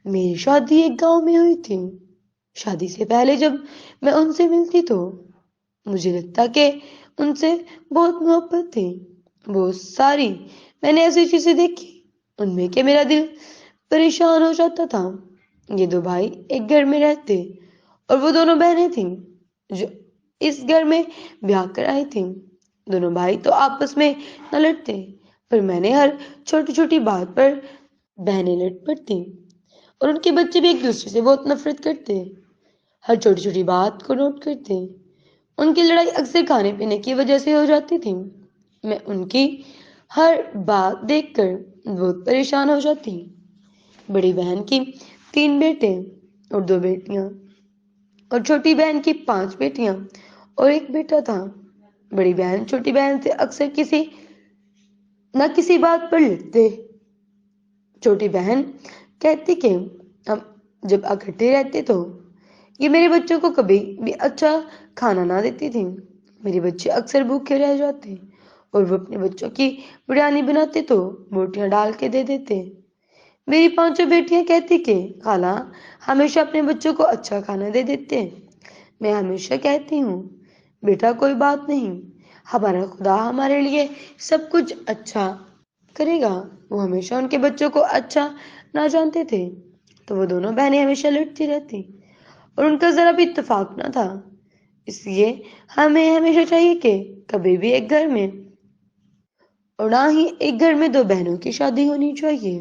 میری شادی ایک گاؤں میں ہوئی تھی۔ شادی سے پہلے جب میں ان سے ملتی تو مجھے لگتا کہ ان سے بہت محبت تھی۔ وہ ساری میں نے ایسی چیزیں دیکھی ان میں کہ میرا دل پریشان ہو جاتا تھا۔ یہ دو بھائی ایک گھر میں رہتے اور وہ دونوں بہنیں تھیں جو اس گھر میں بیاہ کر آئی تھیں۔ دونوں بھائی تو آپس میں نہ لڑتے، پر میں نے ہر چھوٹی چھوٹی بات پر بہنیں لڑ پڑتی اور ان کے بچے بھی ایک دوسرے سے بہت نفرت کرتے، ہر چھوٹی چھوٹی بات کو نوٹ کرتے۔ ان کی لڑائی اکثر کھانے پینے کی وجہ سے ہو جاتی تھی۔ میں ان کی ہر بات دیکھ کر بہت پریشان ہو جاتی۔ بڑی بہن کی 3 بیٹے اور 2 بیٹیاں، اور چھوٹی بہن کی 5 بیٹیاں اور 1 بیٹا تھا۔ بڑی بہن چھوٹی بہن سے اکثر کسی نہ کسی بات پر لڑتے۔ چھوٹی بہن کہتی کہ ہم جب اکٹھے رہتے تو یہ میرے بچوں کو کبھی بھی اچھا کھانا نہ دیتی تھی۔ میرے بچے اکثر بھوکے رہ جاتے اور وہ اپنے بچوں کی بریانی بناتے تو بوٹیاں ڈال کے دے دیتے۔ میری 5 بیٹیاں کہتی کہ خالہ ہمیشہ اپنے بچوں کو اچھا کھانا دے دیتے ہیں۔ میں ہمیشہ کہتی ہوں بیٹا کوئی بات نہیں، ہمارا خدا ہمارے لیے سب کچھ اچھا کرے گا۔ وہ ہمیشہ ان کے بچوں کو اچھا نہ جانتے تھے، تو وہ دونوں بہنیں ہمیشہ لڑتی رہتی اور ان کا ذرا بھی اتفاق نہ تھا۔ اس لیے ہمیں ہمیشہ چاہیے کہ کبھی بھی ایک گھر میں اور نہ ہی ایک گھر میں 2 بہنوں کی شادی ہونی چاہیے۔